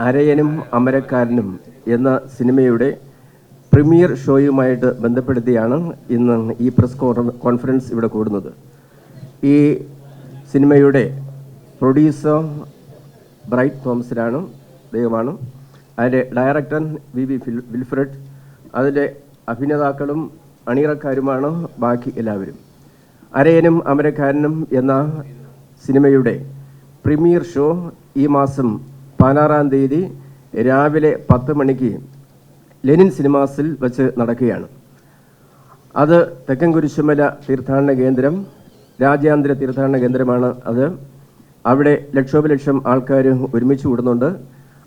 അരയനും അമരക്കാരനും എന്ന സിനിമയുടെ പ്രീമിയർ ഷോയുമായിട്ട് ബന്ധപ്പെടുത്തിയാണ് ഇന്ന് ഈ പ്രസ് കോൺഫറൻസ് ഇവിടെ കൂടുന്നത്. ഈ സിനിമയുടെ പ്രൊഡ്യൂസർ ബ്രൈറ്റ് തോമസിനാണ്, ദൈവമാണ്. അതിൻ്റെ ഡയറക്ടർ വി വിൽഫ്രഡ്, അതിൻ്റെ അഭിനേതാക്കളും അണിയറക്കാരുമാണ് ബാക്കി എല്ലാവരും. അരയനും അമരക്കാരനും എന്ന സിനിമയുടെ പ്രീമിയർ ഷോ ഈ മാസം 16-ാം തീയതി രാവിലെ 10 മണിക്ക് ലെനിൻ സിനിമാസിൽ വെച്ച് നടക്കുകയാണ്. അത് തെക്കൻ കുരിശുമല തീർത്ഥാടന കേന്ദ്രം, രാജ്യാന്തര തീർത്ഥാടന കേന്ദ്രമാണ് അത്. അവിടെ ലക്ഷോപലക്ഷം ആൾക്കാർ ഒരുമിച്ച് കൂടുന്നുണ്ട്.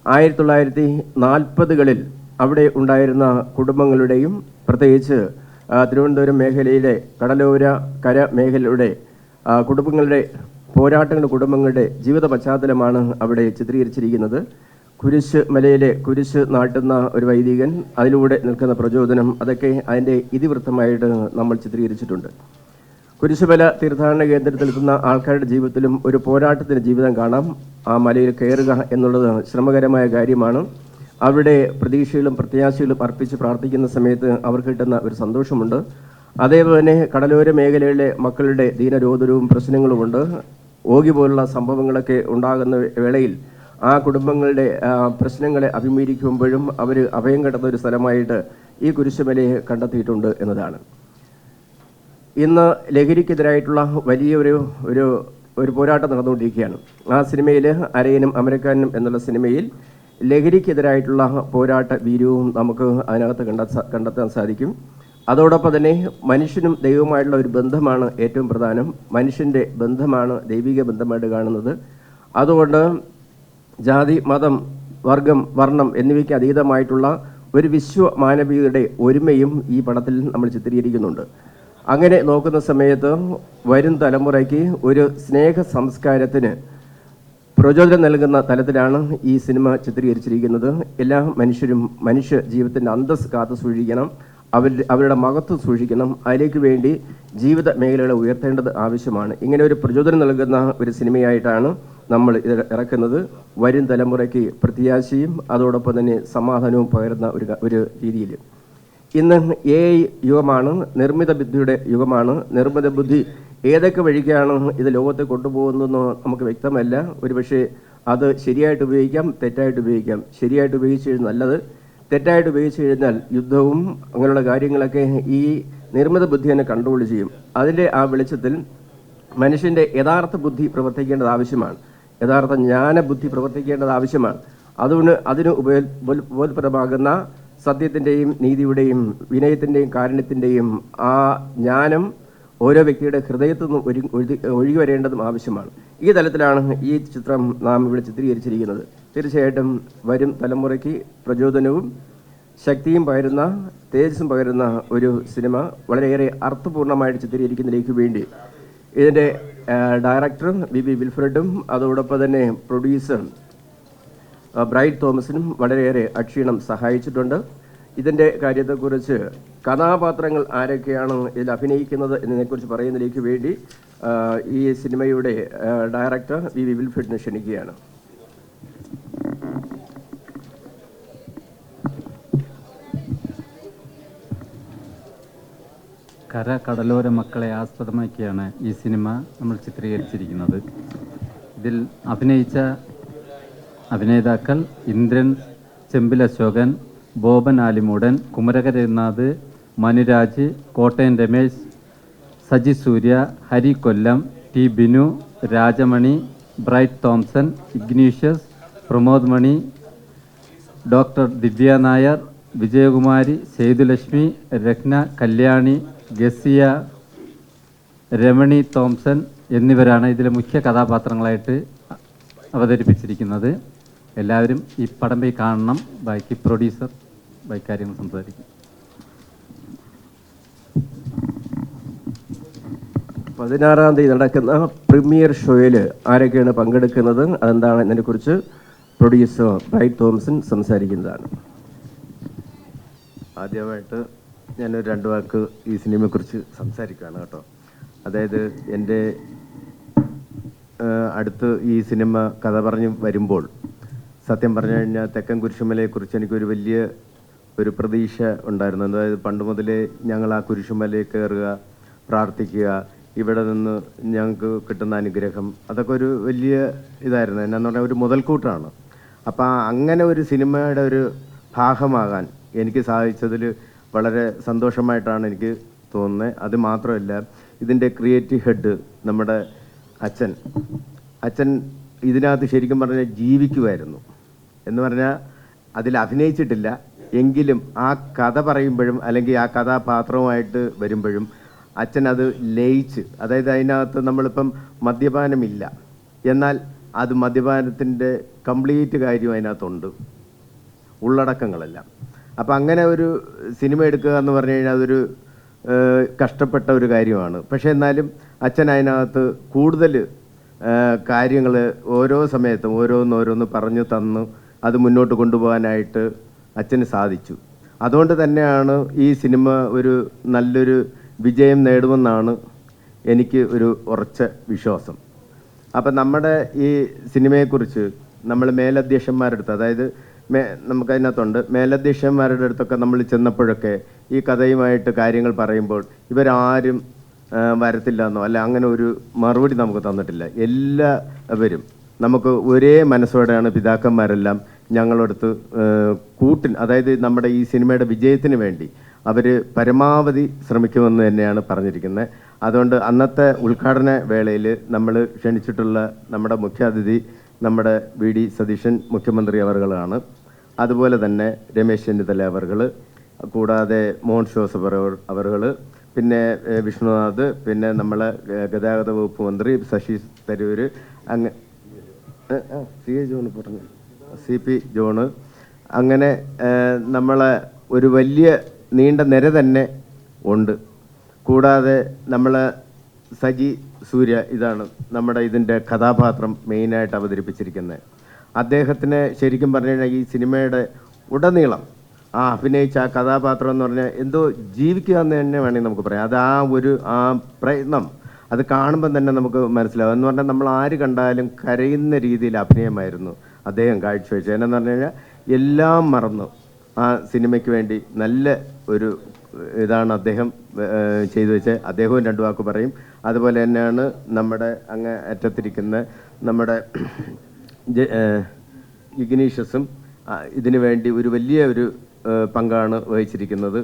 1940കളിൽ അവിടെ ഉണ്ടായിരുന്ന കുടുംബങ്ങളുടെയും പ്രത്യേകിച്ച് തിരുവനന്തപുരം മേഖലയിലെ കടലോര കര മേഖലയുടെ കുടുംബങ്ങളുടെ പോരാട്ടങ്ങളുടെ കുടുംബങ്ങളുടെ ജീവിത പശ്ചാത്തലമാണ് അവിടെ ചിത്രീകരിച്ചിരിക്കുന്നത്. കുരിശ് മലയിലെ കുരിശ് നാട്ടുന്ന ഒരു വൈദികൻ, അതിലൂടെ നിൽക്കുന്ന പ്രചോദനം, അതൊക്കെ അതിൻ്റെ ഇതിവൃത്തമായിട്ട് നമ്മൾ ചിത്രീകരിച്ചിട്ടുണ്ട്. കുരിശുമല തീർത്ഥാടന കേന്ദ്രത്തിൽ നിൽക്കുന്ന ആൾക്കാരുടെ ജീവിതത്തിലും ഒരു പോരാട്ടത്തിൻ്റെ ജീവിതം കാണാം. ആ മലയിൽ കയറുക എന്നുള്ളത് ശ്രമകരമായ കാര്യമാണ്. അവിടെ പ്രതീക്ഷകളും പ്രത്യാശകളും അർപ്പിച്ച് പ്രാർത്ഥിക്കുന്ന സമയത്ത് അവർക്ക് കിട്ടുന്ന ഒരു സന്തോഷമുണ്ട്. അതേപോലെ തന്നെ കടലോര മേഖലയിലെ മക്കളുടെ ദീനരോധനവും പ്രശ്നങ്ങളുമുണ്ട്. ഓഗി പോലുള്ള സംഭവങ്ങളൊക്കെ ഉണ്ടാകുന്ന വേളയിൽ ആ കുടുംബങ്ങളുടെ പ്രശ്നങ്ങളെ അഭിമുഖീകരിക്കുമ്പോഴും അവർ അഭയം കിട്ടുന്ന ഒരു സ്ഥലമായിട്ട് ഈ കുരിശുമലയെ കണ്ടെത്തിയിട്ടുണ്ട് എന്നതാണ്. ഇന്ന് ലഹരിക്കെതിരായിട്ടുള്ള വലിയ ഒരു പോരാട്ടം നടന്നുകൊണ്ടിരിക്കുകയാണ്. ആ സിനിമയിൽ അരയനും അമരക്കാരനും എന്നുള്ള സിനിമയിൽ ലഹരിക്കെതിരായിട്ടുള്ള പോരാട്ട വീര്യവും നമുക്ക് അതിനകത്ത് കണ്ടെത്താൻ സാധിക്കും. അതോടൊപ്പം തന്നെ മനുഷ്യനും ദൈവവുമായിട്ടുള്ള ഒരു ബന്ധമാണ് ഏറ്റവും പ്രധാനം. മനുഷ്യൻ്റെ ബന്ധമാണ് ദൈവിക ബന്ധമായിട്ട് കാണുന്നത്. അതുകൊണ്ട് ജാതി, മതം, വർഗം, വർണ്ണം എന്നിവയ്ക്ക് അതീതമായിട്ടുള്ള ഒരു വിശ്വമാനവികതയുടെ ഒരുമയും ഈ പടത്തിൽ നമ്മൾ ചിത്രീകരിക്കുന്നുണ്ട്. അങ്ങനെ നോക്കുന്ന സമയത്ത് വരും തലമുറയ്ക്ക് ഒരു സ്നേഹ സംസ്കാരത്തിന് പ്രചോദനം നൽകുന്ന തലത്തിലാണ് ഈ സിനിമ ചിത്രീകരിച്ചിരിക്കുന്നത്. എല്ലാ മനുഷ്യരും മനുഷ്യ ജീവിതത്തിൻ്റെ അന്തസ്സ് കാത്തു സൂക്ഷിക്കണം, അവരുടെ മഹത്വം സൂക്ഷിക്കണം. അതിലേക്ക് വേണ്ടി ജീവിത മേഖലകളെ ഉയർത്തേണ്ടത് ആവശ്യമാണ്. ഇങ്ങനെ ഒരു പ്രചോദനം നൽകുന്ന ഒരു സിനിമയായിട്ടാണ് നമ്മൾ ഇത് ഇറക്കുന്നത്. വരും തലമുറയ്ക്ക് പ്രത്യാശയും അതോടൊപ്പം തന്നെ സമാധാനവും പകരുന്ന ഒരു രീതിയിൽ. ഇന്ന് AI യുഗമാണ്, നിർമ്മിത ബുദ്ധിയുടെ യുഗമാണ്. നിർമ്മിത ബുദ്ധി ഏതൊക്കെ വഴിക്കാണ് ഇത് ലോകത്തെ കൊണ്ടുപോകുന്നതെന്ന് നമുക്ക് വ്യക്തമല്ല. ഒരുപക്ഷെ അത് ശരിയായിട്ട് ഉപയോഗിക്കാം, തെറ്റായിട്ട് ഉപയോഗിക്കാം. ശരിയായിട്ട് ഉപയോഗിച്ച് കഴിഞ്ഞാൽ നല്ലത്, തെറ്റായിട്ട് ഉപയോഗിച്ച് കഴിഞ്ഞാൽ യുദ്ധവും അങ്ങനെയുള്ള കാര്യങ്ങളൊക്കെ ഈ നിർമ്മിത ബുദ്ധി തന്നെ കൺട്രോൾ ചെയ്യും. അതിൻ്റെ ആ വെളിച്ചത്തിൽ മനുഷ്യൻ്റെ യഥാർത്ഥ ബുദ്ധി പ്രവർത്തിക്കേണ്ടത് ആവശ്യമാണ്, യഥാർത്ഥ ജ്ഞാനബുദ്ധി പ്രവർത്തിക്കേണ്ടത് ആവശ്യമാണ്. അതുകൊണ്ട് അതിന് ഉപോത്പരമാകുന്ന സത്യത്തിൻ്റെയും നീതിയുടെയും വിനയത്തിൻ്റെയും കാരുണ്യത്തിൻ്റെയും ആ ജ്ഞാനം ഓരോ വ്യക്തിയുടെ ഹൃദയത്തിൽ നിന്നും ഒഴുകി വരേണ്ടതും ആവശ്യമാണ്. ഈ തലത്തിലാണ് ഈ ചിത്രം നാം ഇവിടെ ചിത്രീകരിച്ചിരിക്കുന്നത്. തീർച്ചയായിട്ടും വരും തലമുറയ്ക്ക് പ്രചോദനവും ശക്തിയും പകരുന്ന, തേജസ്സും പകരുന്ന ഒരു സിനിമ, വളരെയേറെ അർത്ഥപൂർണ്ണമായിട്ട് ചിത്രീകരിക്കുന്നതിലേക്ക് വേണ്ടി ഇതിൻ്റെ ഡയറക്ടർ വി വിൽഫ്രഡും അതോടൊപ്പം തന്നെ പ്രൊഡ്യൂസർ ബ്രൈറ്റ് തോമസിനും വളരെയേറെ അക്ഷീണം സഹായിച്ചിട്ടുണ്ട്. ഇതിൻ്റെ കാര്യത്തെക്കുറിച്ച് കഥാപാത്രങ്ങൾ ആരൊക്കെയാണ് ഇതിൽ അഭിനയിക്കുന്നത് എന്നതിനെക്കുറിച്ച് പറയുന്നതിലേക്ക് വേണ്ടി ഈ സിനിമയുടെ ഡയറക്ടർ വി വിൽഫ്രഡിനെ ക്ഷണിക്കുകയാണ്. കടലോര മക്കളെ ആസ്പദമാക്കിയാണ് ഈ സിനിമ നമ്മൾ ചിത്രീകരിച്ചിരിക്കുന്നത്. ഇതിൽ അഭിനയിച്ച അഭിനേതാക്കൾ Indran, Chembil Ashokan, Boban Alummoodan, Kumaraka Raghunath, Manuraj, Kottayam Ramesh, Saji Surya, Hari Kollam, T Binu, Rajamani, Bright Thomson, Ignatius, Pramod Mani, doctor Divya Nair, Vijayakumari, Sethulakshmi, Ratna, Kalyani, Gasiya, Ramani Thomson എന്നിവരാണ് ഇതിലെ മുഖ്യ കഥാപാത്രങ്ങളായിട്ട് അവതരിപ്പിച്ചിരിക്കുന്നത്. എല്ലാവരും ഈ പടം പോയി കാണണം. ബാക്കി പ്രൊഡ്യൂസർ കാര്യങ്ങൾ സംസാരിക്കും. 16-ാം തീയതി നടക്കുന്ന പ്രീമിയർ ഷോയിൽ ആരൊക്കെയാണ് പങ്കെടുക്കുന്നത്, അതെന്താണ് എന്നതിനെക്കുറിച്ച് പ്രൊഡ്യൂസർ ബ്രൈറ്റ് തോംസൺ സംസാരിക്കുന്നതാണ്. ആദ്യമായിട്ട് ഞാനൊരു 2 വാക്ക് ഈ സിനിമയെക്കുറിച്ച് സംസാരിക്കുകയാണ് കേട്ടോ. അതായത് എൻ്റെ അടുത്ത് ഈ സിനിമ കഥ പറഞ്ഞ് വരുമ്പോൾ സത്യം പറഞ്ഞു കഴിഞ്ഞാൽ തെക്കൻ കുരിശുമലയെക്കുറിച്ച് എനിക്കൊരു വലിയ ഒരു പ്രതീക്ഷ ഉണ്ടായിരുന്നു. അതായത് പണ്ട് മുതലേ ഞങ്ങൾ ആ കുരിശുമലയിൽ കയറുക, പ്രാർത്ഥിക്കുക, ഇവിടെ നിന്ന് ഞങ്ങൾക്ക് കിട്ടുന്ന അനുഗ്രഹം, അതൊക്കെ ഒരു വലിയ ഇതായിരുന്നു. എന്നാന്ന് പറഞ്ഞാൽ ഒരു മുതൽക്കൂട്ടാണ്. അപ്പം അങ്ങനെ ഒരു സിനിമയുടെ ഒരു ഭാഗമാകാൻ എനിക്ക് സാധിച്ചതിൽ വളരെ സന്തോഷമായിട്ടാണ് എനിക്ക് തോന്നുന്നത്. അത് മാത്രമല്ല, ഇതിൻ്റെ ക്രിയേറ്റീവ് ഹെഡ് നമ്മുടെ അച്ഛൻ ഇതിനകത്ത് ശരിക്കും പറഞ്ഞാൽ ജീവിക്കുമായിരുന്നു. എന്ന് പറഞ്ഞാൽ അതിൽ അഭിനയിച്ചിട്ടില്ല എങ്കിലും ആ കഥ പറയുമ്പോഴും അല്ലെങ്കിൽ ആ കഥാപാത്രവുമായിട്ട് വരുമ്പോഴും അച്ഛൻ അത് ലയിച്ച്, അതായത് അതിനകത്ത് നമ്മളിപ്പം മദ്യപാനമില്ല, എന്നാൽ അത് മദ്യപാനത്തിൻ്റെ കംപ്ലീറ്റ് കാര്യം അതിനകത്തുണ്ട്, ഉള്ളടക്കങ്ങളെല്ലാം. അപ്പം അങ്ങനെ ഒരു സിനിമ എടുക്കുക എന്ന് പറഞ്ഞു കഴിഞ്ഞാൽ അതൊരു കഷ്ടപ്പെട്ട ഒരു കാര്യമാണ്. പക്ഷേ എന്നാലും അച്ഛൻ അതിനകത്ത് കൂടുതൽ കാര്യങ്ങൾ ഓരോ സമയത്തും ഓരോന്ന് പറഞ്ഞു തന്നു അത് മുന്നോട്ട് കൊണ്ടുപോകാനായിട്ട് അച്ഛന് സാധിച്ചു. അതുകൊണ്ട് തന്നെയാണ് ഈ സിനിമ ഒരു നല്ലൊരു വിജയം നേടുമെന്നാണ് എനിക്ക് ഒരു ഉറച്ച വിശ്വാസം. അപ്പം നമ്മുടെ ഈ സിനിമയെക്കുറിച്ച് നമ്മൾ മേലധ്യക്ഷന്മാരുടെ അടുത്ത്, അതായത് നമുക്കതിനകത്തുണ്ട് മേലധ്യക്ഷന്മാരുടെ അടുത്തൊക്കെ നമ്മൾ ചെന്നപ്പോഴൊക്കെ ഈ കഥയുമായിട്ട് കാര്യങ്ങൾ പറയുമ്പോൾ ഇവരാരും വരത്തില്ല എന്നോ അല്ല അങ്ങനെ ഒരു മറുപടി നമുക്ക് തന്നിട്ടില്ല. എല്ലാവരും നമുക്ക് ഒരേ മനസ്സോടെയാണ് പിതാക്കന്മാരെല്ലാം ഞങ്ങളടുത്ത് കൂട്ടിന്, അതായത് നമ്മുടെ ഈ സിനിമയുടെ വിജയത്തിന് വേണ്ടി അവർ പരമാവധി ശ്രമിക്കുമെന്ന് തന്നെയാണ് പറഞ്ഞിരിക്കുന്നത്. അതുകൊണ്ട് അന്നത്തെ ഉദ്ഘാടന വേളയിൽ നമ്മൾ ക്ഷണിച്ചിട്ടുള്ള നമ്മുടെ മുഖ്യാതിഥി നമ്മുടെ വി.ഡി. സതീശൻ മുഖ്യമന്ത്രി അവർകളാണ്. അതുപോലെ തന്നെ രമേശ് ചെന്നിത്തല അവർകൾ, കൂടാതെ മോഹൻ ജോസഫ് അവർകൾ, പിന്നെ വിഷ്ണുനാഥ്, പിന്നെ നമ്മളെ ഗതാഗത വകുപ്പ് മന്ത്രി ശശി തരൂർ, അങ്ങ് CP ജോണ്, അങ്ങനെ നമ്മളെ ഒരു വലിയ നീണ്ട നിര തന്നെ ഉണ്ട്. കൂടാതെ നമ്മളെ സജി സൂര്യ, ഇതാണ് നമ്മുടെ ഇതിൻ്റെ കഥാപാത്രം മെയിനായിട്ട് അവതരിപ്പിച്ചിരിക്കുന്നത്. അദ്ദേഹത്തിന് ശരിക്കും പറഞ്ഞു കഴിഞ്ഞാൽ ഈ സിനിമയുടെ ഉടനീളം അഭിനയിച്ച ആ കഥാപാത്രം എന്ന് പറഞ്ഞാൽ എന്തോ ജീവിക്കുക എന്ന് തന്നെ വേണമെങ്കിൽ നമുക്ക് പറയാം. അത് ആ പ്രയത്നം അത് കാണുമ്പം തന്നെ നമുക്ക് മനസ്സിലാവും. എന്ന് പറഞ്ഞാൽ നമ്മൾ ആര് കണ്ടാലും കരയുന്ന രീതിയിൽ അഭിനയമായിരുന്നു അദ്ദേഹം കാഴ്ചവെച്ചത്. എന്നു പറഞ്ഞു കഴിഞ്ഞാൽ എല്ലാം മറന്നു ആ സിനിമയ്ക്ക് വേണ്ടി നല്ല ഒരു ഇതാണ് അദ്ദേഹം ചെയ്തു വെച്ചത്. അദ്ദേഹവും രണ്ടു വാക്ക് പറയും. അതുപോലെ തന്നെയാണ് നമ്മുടെ അങ്ങ് അറ്റത്തിരിക്കുന്ന നമ്മുടെ ഇഗ്നീഷ്യസും ഇതിനു വേണ്ടി ഒരു വലിയ ഒരു പങ്കാണ് വഹിച്ചിരിക്കുന്നത്.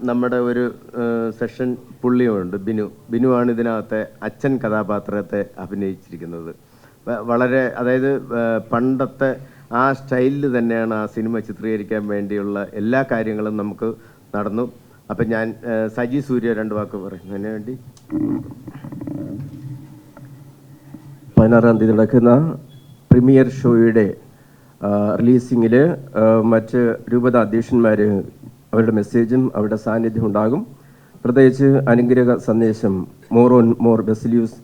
നമ്മുടെ ഒരു സെഷൻ പുള്ളിയുണ്ട്, ബിനുവാണ് ഇതിനകത്തെ അച്ഛൻ കഥാപാത്രത്തെ അഭിനയിച്ചിരിക്കുന്നത്. വളരെ, അതായത് പണ്ടത്തെ ആ സ്റ്റൈലിൽ തന്നെയാണ് ആ സിനിമ ചിത്രീകരിക്കാൻ വേണ്ടിയുള്ള എല്ലാ കാര്യങ്ങളും നമുക്ക് നടന്നു. അപ്പം ഞാൻ സജി സൂര്യ രണ്ട് വാക്ക് പറയുന്നതിന് വേണ്ടി 16-ാം തീയതി നടക്കുന്ന പ്രീമിയർ ഷോയുടെ റിലീസിങ്ങിൽ മറ്റ് രൂപത അധ്യക്ഷന്മാർ അവരുടെ മെസ്സേജും അവരുടെ സാന്നിധ്യം ഉണ്ടാകും. പ്രത്യേകിച്ച് അനുഗ്രഹ സന്ദേശം മോർ ബെസിലിയൂസ്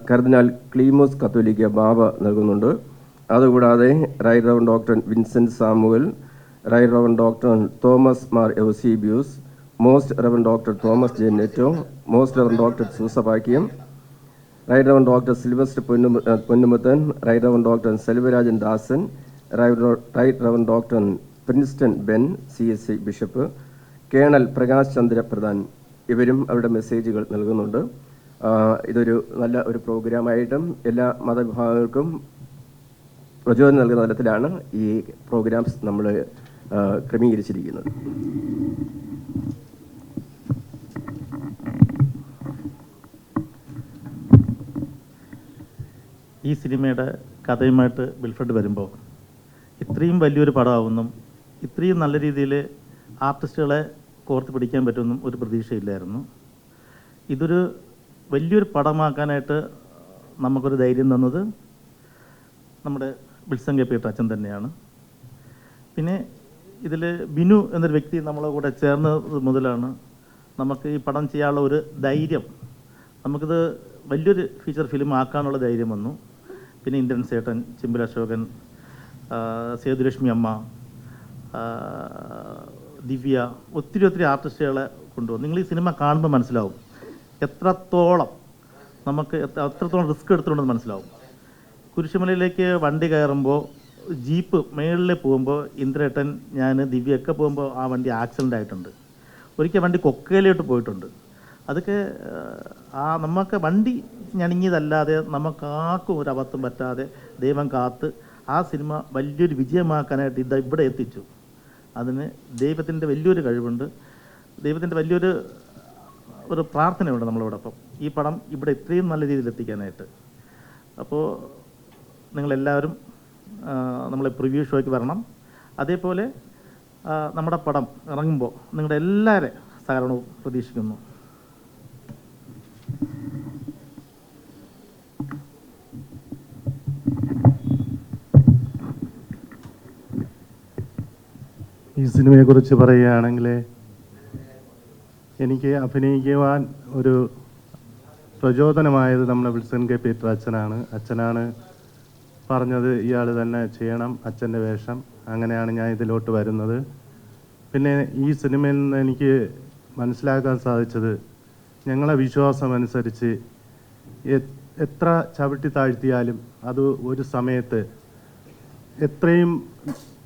കർദിനാൾ ക്ലീമോസ് കത്തോലിക്ക ബാബ നൽകുന്നുണ്ട്. അതുകൂടാതെ right reverend doctor Vincent Samuel, right reverend doctor Thomas Mar Eusebius, most reverend doctor Thomas J Netto, most reverend doctor Soosapakiam, right reverend doctor Silvester Ponnumuthan, right reverend doctor Selvarajan Dasan, right reverend doctor Princeton Ben CSC bishop, colonel Prakash Chandra Pradhan, ഇവരും അവരുടെ മെസ്സേജുകൾ നൽകുന്നുണ്ട്. ഇതൊരു നല്ല ഒരു പ്രോഗ്രാമായിട്ടും എല്ലാ മതവിഭാഗങ്ങൾക്കും പ്രചോദനം നൽകുന്ന തരത്തിലാണ് ഈ പ്രോഗ്രാംസ് നമ്മൾ ക്രമീകരിച്ചിരിക്കുന്നത്. ഈ സിനിമയുടെ കഥയുമായിട്ട് വിൽഫ്രഡ് വരുമ്പോൾ ഇത്രയും വലിയൊരു പടമാവുന്നും ഇത്രയും നല്ല രീതിയിൽ ആർട്ടിസ്റ്റുകളെ കോർത്ത് പിടിക്കാൻ പറ്റുമെന്നും ഒരു പ്രതീക്ഷയില്ലായിരുന്നു. ഇതൊരു വലിയൊരു പടമാക്കാനായിട്ട് നമുക്കൊരു ധൈര്യം തന്നത് നമ്മുടെ വിൽസൺ കെ പീറ്റർ അച്ഛൻ തന്നെയാണ്. പിന്നെ ഇതിൽ ബിനു എന്നൊരു വ്യക്തി നമ്മളെ കൂടെ ചേർന്നത് മുതലാണ് നമുക്ക് ഈ പടം ചെയ്യാനുള്ള ഒരു ധൈര്യം, നമുക്കിത് വലിയൊരു ഫീച്ചർ ഫിലിം ആക്കാനുള്ള ധൈര്യം വന്നു. പിന്നെ ഇന്ദ്രൻ സേട്ടൻ, ചിമ്പിൽ അശോകൻ, സേതുലക്ഷ്മി അമ്മ, ദിവ്യ, ഒത്തിരി ആർട്ടിസ്റ്റുകളെ കൊണ്ടുവന്നു. നിങ്ങൾ ഈ സിനിമ കാണുമ്പോൾ മനസ്സിലാവും എത്രത്തോളം റിസ്ക് എടുത്തുകൊണ്ടെന്ന് മനസ്സിലാവും. കുരിശുമലയിലേക്ക് വണ്ടി കയറുമ്പോൾ ജീപ്പ് മേളിൽ പോകുമ്പോൾ ഇന്ദ്രേട്ടൻ, ഞാൻ, ദിവ്യൊക്കെ പോകുമ്പോൾ ആ വണ്ടി ആക്സിഡൻ്റ് ആയിട്ടുണ്ട്. ഒരിക്കൽ വണ്ടി കൊക്കയിലോട്ട് പോയിട്ടുണ്ട്. അതൊക്കെ നമുക്ക് വണ്ടി ഞണങ്ങിയതല്ലാതെ നമുക്കാർക്കും ഒരു അബദ്ധം പറ്റാതെ ദൈവം കാത്ത് ആ സിനിമ വലിയൊരു വിജയമാക്കാനായിട്ട് ഇവിടെ എത്തിച്ചു. അതിന് ദൈവത്തിൻ്റെ വലിയൊരു കഴിവുണ്ട്, ദൈവത്തിൻ്റെ വലിയൊരു പ്രാർത്ഥനയുണ്ട് നമ്മളോടൊപ്പം ഈ പടം ഇവിടെ ഇത്രയും നല്ല രീതിയിൽ എത്തിക്കാനായിട്ട്. അപ്പോൾ നിങ്ങളെല്ലാവരും നമ്മളെ പ്രിവ്യൂ ഷോയ്ക്ക് വരണം. അതേപോലെ നമ്മുടെ പടം ഇറങ്ങുമ്പോൾ നിങ്ങളുടെ എല്ലാവരുടെ സഹകരണവും പ്രതീക്ഷിക്കുന്നു. ഈ സിനിമയെക്കുറിച്ച് പറയുകയാണെങ്കിൽ എനിക്ക് അഭിനയിക്കുവാൻ ഒരു പ്രചോദനമായത് നമ്മുടെ വിൽസൺ കെ പീറ്റർ അച്ഛനാണ് പറഞ്ഞത്, ഇയാൾ തന്നെ ചെയ്യണം അച്ഛൻ്റെ വേഷം. അങ്ങനെയാണ് ഞാൻ ഇതിലോട്ട് വരുന്നത്. പിന്നെ ഈ സിനിമയിൽ നിന്ന് എനിക്ക് മനസ്സിലാക്കാൻ സാധിച്ചത്, ഞങ്ങളെ വിശ്വാസമനുസരിച്ച് എത്ര ചവിട്ടി താഴ്ത്തിയാലും അത് ഒരു സമയത്ത് എത്രയും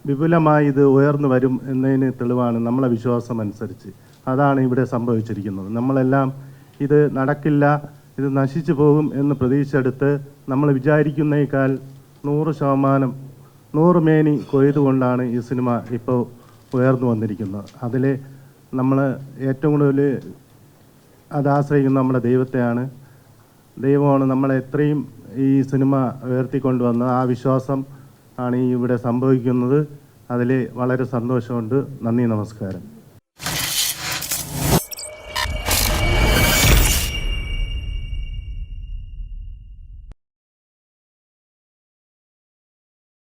വിപുലമായി ഇത് ഉയർന്നു വരും എന്നതിന് തെളിവാണ് നമ്മളെ വിശ്വാസം അനുസരിച്ച്. അതാണ് ഇവിടെ സംഭവിച്ചിരിക്കുന്നത്. നമ്മളെല്ലാം ഇത് നടക്കില്ല, ഇത് നശിച്ചു പോകും എന്ന് പ്രതീക്ഷയെടുത്ത് നമ്മൾ വിചാരിക്കുന്നേക്കാൾ 100% 100 മേനി കൊയ്തുകൊണ്ടാണ് ഈ സിനിമ ഇപ്പോൾ ഉയർന്നു വന്നിരിക്കുന്നത്. അതിൽ നമ്മൾ ഏറ്റവും കൂടുതൽ ആശ്രയിക്കുന്ന നമ്മുടെ ദൈവത്തെയാണ്. ദൈവമാണ് നമ്മളെ എത്രയും ഈ സിനിമ ഉയർത്തിക്കൊണ്ടുവന്നത്. ആ വിശ്വാസം ആണ് ഇവിടെ സംഭവിക്കുന്നത്. അതിൽ വളരെ സന്തോഷമുണ്ട്. നന്ദി, നമസ്കാരം.